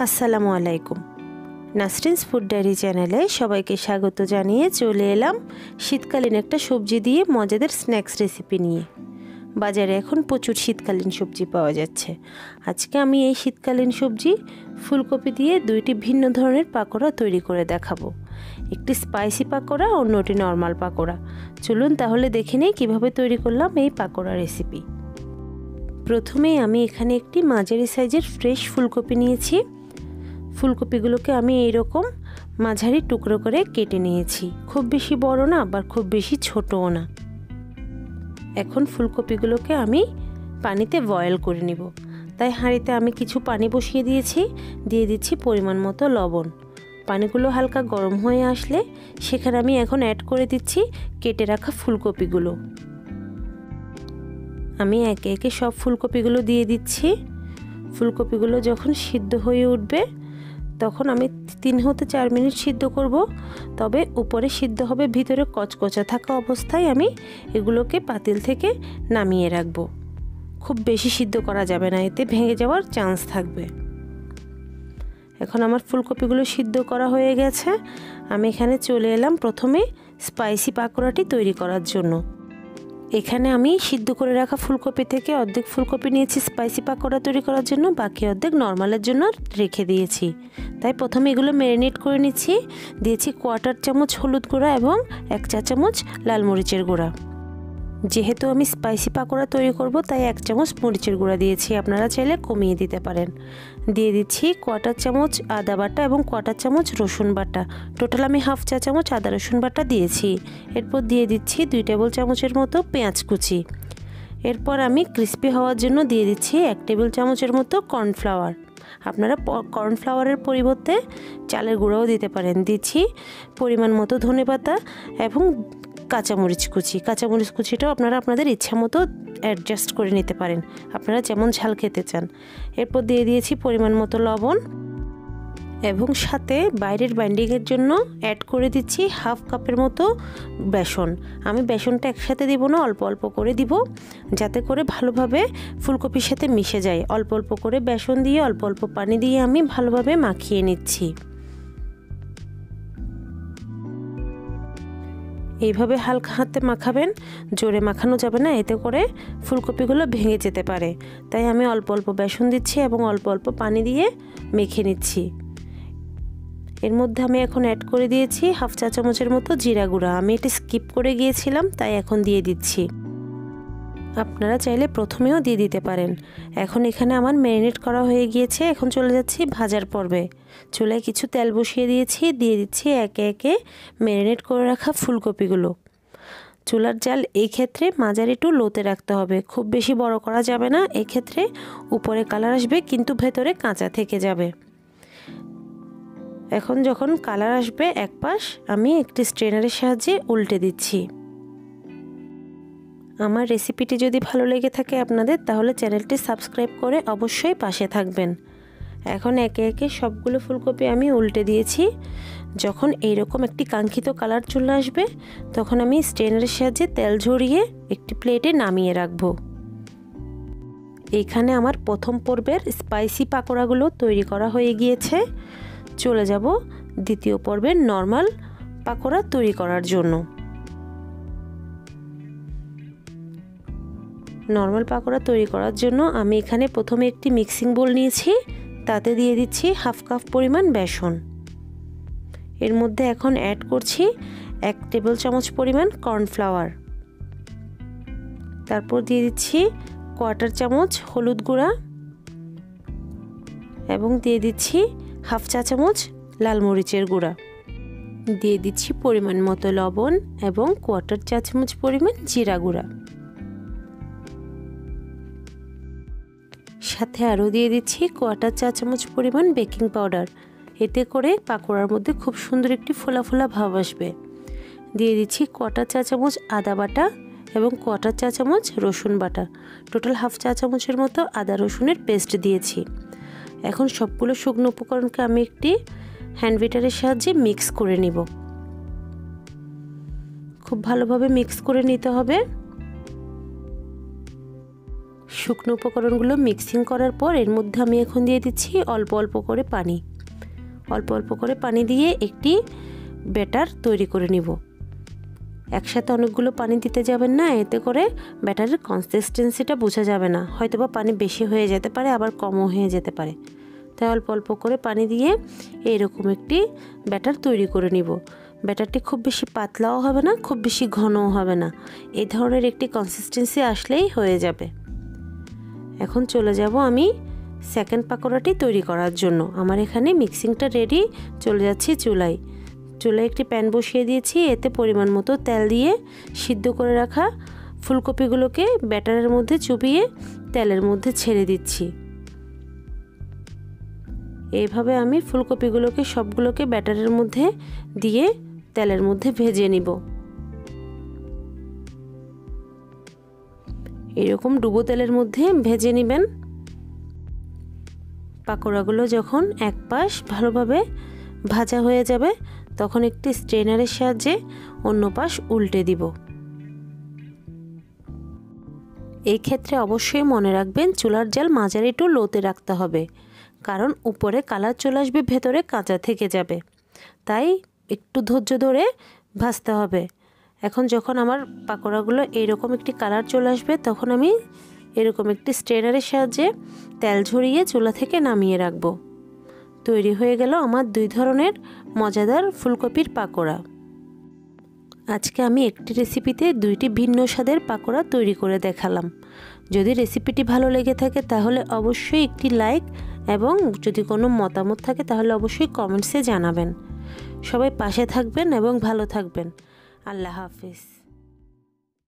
আসসালামু আলাইকুম। নাসরিনস food diary চ্যানেলে সবাইকে স্বাগত জানিয়ে চলে এলাম শীতকালীন একটা সবজি দিয়ে মজাদার স্ন্যাক্স রেসিপি নিয়ে। বাজারে এখন প্রচুর শীতকালীন সবজি পাওয়া যাচ্ছে। আজকে আমি এই শীতকালীন সবজি ফুলকপি দিয়ে দুইটি ভিন্ন ধরনের পাকোড়া তৈরি করে দেখাবো। একটি স্পাইসি পাকোড়া, অন্যটি নর্মাল পাকোড়া। চলুন তাহলে দেখে নিই কীভাবে তৈরি করলাম এই পাকোড়া রেসিপি। প্রথমেই আমি এখানে একটি মাঝারি সাইজের ফ্রেশ ফুলকপি নিয়েছি। ফুলকপিগুলোকে আমি এইরকম মাঝারি টুকরো করে কেটে নিয়েছি। খুব বেশি বড় না, আবার খুব বেশি ছোটও না। এখন ফুলকপিগুলোকে আমি পানিতে বয়েল করে নিব। তাই হাঁড়িতে আমি কিছু পানি বসিয়ে দিয়েছি, দিয়ে দিচ্ছি পরিমাণ মতো লবণ। পানিগুলো হালকা গরম হয়ে আসলে সেখানে আমি এখন অ্যাড করে দিচ্ছি কেটে রাখা ফুলকপিগুলো। আমি একে একে সব ফুলকপিগুলো দিয়ে দিচ্ছি। ফুলকপিগুলো যখন সিদ্ধ হয়ে উঠবে তখন আমি 3 থেকে 4 মিনিট সিদ্ধ করব। তবে উপরে সিদ্ধ হবে, ভিতরে কচকচা থাকা অবস্থায় আমি এগুলোকে পাতিল থেকে নামিয়ে রাখব। খুব বেশি সিদ্ধ করা যাবে না, এতে ভেঙে যাওয়ার চান্স থাকবে। এখন আমার ফুলকপিগুলো সিদ্ধ করা হয়ে গেছে। আমি এখানে চলে এলাম প্রথমে স্পাইসি পাকোড়াটি তৈরি করার জন্য। এখানে আমি সিদ্ধ করে রাখা ফুলকপি থেকে অর্ধেক ফুলকপি নিয়েছি স্পাইসি পাকোড়া তৈরি করার জন্য, বাকি অর্ধেক নর্মালের জন্য রেখে দিয়েছি। তাই প্রথমে এগুলো ম্যারিনেট করে নিচ্ছি। দিয়েছি 1/4 চামচ হলুদ গুঁড়া এবং 1 চা চামচ লাল মরিচের গুঁড়া। যেহেতু আমি স্পাইসি পাকোড়া তৈরি করব তাই 1 চামচ মরিচের গুঁড়া দিয়েছি, আপনারা চাইলে কমিয়ে দিতে পারেন। দিয়ে দিচ্ছি 1/4 চামচ আদা বাটা এবং 1/4 চামচ রসুন বাটা। টোটাল আমি 1/2 চা চামচ আদা রসুন বাটা দিয়েছি। এরপর দিয়ে দিচ্ছি 2 টেবিল চামচের মতো পেঁয়াজ কুচি। এরপর আমি ক্রিস্পি হওয়ার জন্য দিয়ে দিচ্ছি 1 টেবিল চামচের মতো কর্নফ্লাওয়ার। আপনারা কর্নফ্লাওয়ারের পরিবর্তে চালের গুঁড়াও দিতে পারেন। দিচ্ছি পরিমাণ মতো ধনেপাতা এবং কাঁচামরিচ কুচি। কাঁচামরিচ কুচিটাও আপনারা আপনাদের ইচ্ছা মতো অ্যাডজাস্ট করে নিতে পারেন, আপনারা যেমন ঝাল খেতে চান। এরপর দিয়ে দিয়েছি পরিমাণ মতো লবণ এবং সাথে বাইরের বাইন্ডিংয়ের জন্য অ্যাড করে দিচ্ছি 1/2 কাপের মতো বেসন। আমি বেসনটা একসাথে দিব না, অল্প অল্প করে দিব, যাতে করে ভালোভাবে ফুলকপির সাথে মিশে যায়। অল্প অল্প করে বেসন দিয়ে অল্প অল্প পানি দিয়ে আমি ভালোভাবে মাখিয়ে নিচ্ছি। এইভাবে হালকা হাতে মাখাবেন, জোরে মাখানো যাবে না, এতে করে ফুলকপিগুলো ভেঙে যেতে পারে। তাই আমি অল্প অল্প বেসন দিচ্ছি এবং অল্প অল্প পানি দিয়ে মেখে নিচ্ছি। এর মধ্যে আমি এখন অ্যাড করে দিয়েছি 1/2 চা চামচের মতো জিরা গুঁড়া। আমি এটা স্কিপ করে গিয়েছিলাম তাই এখন দিয়ে দিচ্ছি। আপনারা চাইলে প্রথমেও দিয়ে দিতে পারেন। এখন এখানে আমার ম্যারিনেট করা হয়ে গিয়েছে। এখন চলে যাচ্ছি ভাজার পর্বে। চুলায় কিছু তেল বসিয়ে দিয়েছি, দিয়ে দিচ্ছি একে একে ম্যারিনেট করে রাখা ফুলকপিগুলো। চুলার জাল এই ক্ষেত্রে মাঝারি টু লোতে রাখতে হবে, খুব বেশি বড় করা যাবে না। এক্ষেত্রে উপরে কালার আসবে কিন্তু ভেতরে কাঁচা থেকে যাবে। এখন যখন কালার আসবে এক পাশ, আমি একটি স্ট্রেনারের সাহায্যে উল্টে দিচ্ছি। আমার রেসিপিটি যদি ভালো লেগে থাকে আপনাদের, তাহলে চ্যানেলটি সাবস্ক্রাইব করে অবশ্যই পাশে থাকবেন। এখন একে একে সবগুলো ফুলকপি আমি উল্টে দিয়েছি। যখন এইরকম একটি কাঙ্ক্ষিত কালার চলে আসবে তখন আমি স্ট্রেনারের সাহায্যে তেল ঝরিয়ে একটি প্লেটে নামিয়ে রাখবো। এইখানে আমার প্রথম পর্বের স্পাইসি পাকোড়াগুলো তৈরি করা হয়ে গিয়েছে। চলে যাব দ্বিতীয় পর্বের নর্মাল পাকোড়া তৈরি করার জন্য। নর্মাল পাকোড়া তৈরি করার জন্য আমি এখানে প্রথমে একটি মিক্সিং বোল নিয়েছি, তাতে দিয়ে দিচ্ছি 1/2 কাপ পরিমাণ বেসন। এর মধ্যে এখন অ্যাড করছি 1 টেবিল চামচ পরিমাণ কর্নফ্লাওয়ার। তারপর দিয়ে দিচ্ছি 1/4 চামচ হলুদ গুঁড়া এবং দিয়ে দিচ্ছি 1/2 চা চামচ লাল মরিচের গুঁড়া। দিয়ে দিচ্ছি পরিমাণ মতো লবণ এবং 1/4 চা চামচ পরিমাণ জিরা গুঁড়া। সাথে আরও দিয়ে দিচ্ছি 1/4 চা চামচ পরিমাণ বেকিং পাউডার। এতে করে পাকোড়ার মধ্যে খুব সুন্দর একটি ফোলা ফোলা ভাব আসবে। দিয়ে দিচ্ছি 1/4 চা চামচ আদা বাটা এবং 1/4 চা চামচ রসুন বাটা। টোটাল 1/2 চা চামচের মতো আদা রসুনের পেস্ট দিয়েছি। এখন সবগুলো শুকনো উপকরণকে আমি একটি হ্যান্ড বিটারের সাহায্যে মিক্স করে নিব। খুব ভালোভাবে মিক্স করে নিতে হবে। শুকনো উপকরণগুলো মিক্সিং করার পর এর মধ্যে আমি এখন দিয়ে দিচ্ছি অল্প অল্প করে পানি। অল্প অল্প করে পানি দিয়ে একটি ব্যাটার তৈরি করে নিব। একসাথে অনেকগুলো পানি দিতে যাবেন না, এতে করে ব্যাটারের কনসিস্টেন্সিটা বোঝা যাবে না, হয়তোবা পানি বেশি হয়ে যেতে পারে আবার কমও হয়ে যেতে পারে। তাই অল্প অল্প করে পানি দিয়ে এইরকম একটি ব্যাটার তৈরি করে নিব। ব্যাটারটি খুব বেশি পাতলাও হবে না, খুব বেশি ঘনও হবে না, এই ধরনের একটি কনসিস্টেন্সি আসলেই হয়ে যাবে। এখন চলে যাব আমি সেকেন্ড পাকোড়াটি তৈরি করার জন্য। আমার এখানে মিক্সিংটা রেডি, চলে যাচ্ছি চুলায়। চুলায় একটি প্যান বসিয়ে দিয়েছি, এতে পরিমাণ মতো তেল দিয়ে সিদ্ধ করে রাখা ফুলকপিগুলোকে ব্যাটারের মধ্যে চুবিয়ে তেলের মধ্যে ছেড়ে দিচ্ছি। এইভাবে আমি ফুলকপিগুলোকে সবগুলোকে ব্যাটারের মধ্যে দিয়ে তেলের মধ্যে ভেজে নিব। এরকম ডুবো তেলের মধ্যে ভেজে নেবেন। পাকোড়াগুলো যখন এক পাশ ভালোভাবে ভাজা হয়ে যাবে তখন একটি স্ট্রেনারের সাহায্যে অন্য পাশ উল্টে দিব। এই ক্ষেত্রে অবশ্যই মনে রাখবেন চুলার জাল মাঝারি টু লোতে রাখতে হবে, কারণ উপরে কালার চলে আসবে, ভেতরে কাঁচা থেকে যাবে, তাই একটু ধৈর্য ধরে ভাজতে হবে। এখন যখন আমার পাকোড়াগুলো এইরকম একটি কালার চলে আসবে তখন আমি এরকম একটি স্ট্রেনারের সাহায্যে তেল ঝরিয়ে চুলা থেকে নামিয়ে রাখবো। তৈরি হয়ে গেল আমার দুই ধরনের মজাদার ফুলকপির পাকোড়া। আজকে আমি একটি রেসিপিতে দুইটি ভিন্ন স্বাদের পাকোড়া তৈরি করে দেখালাম। যদি রেসিপিটি ভালো লেগে থাকে তাহলে অবশ্যই একটি লাইক, এবং যদি কোনো মতামত থাকে তাহলে অবশ্যই কমেন্টসে জানাবেন। সবাই পাশে থাকবেন এবং ভালো থাকবেন। আল্লাহ হাফেজ।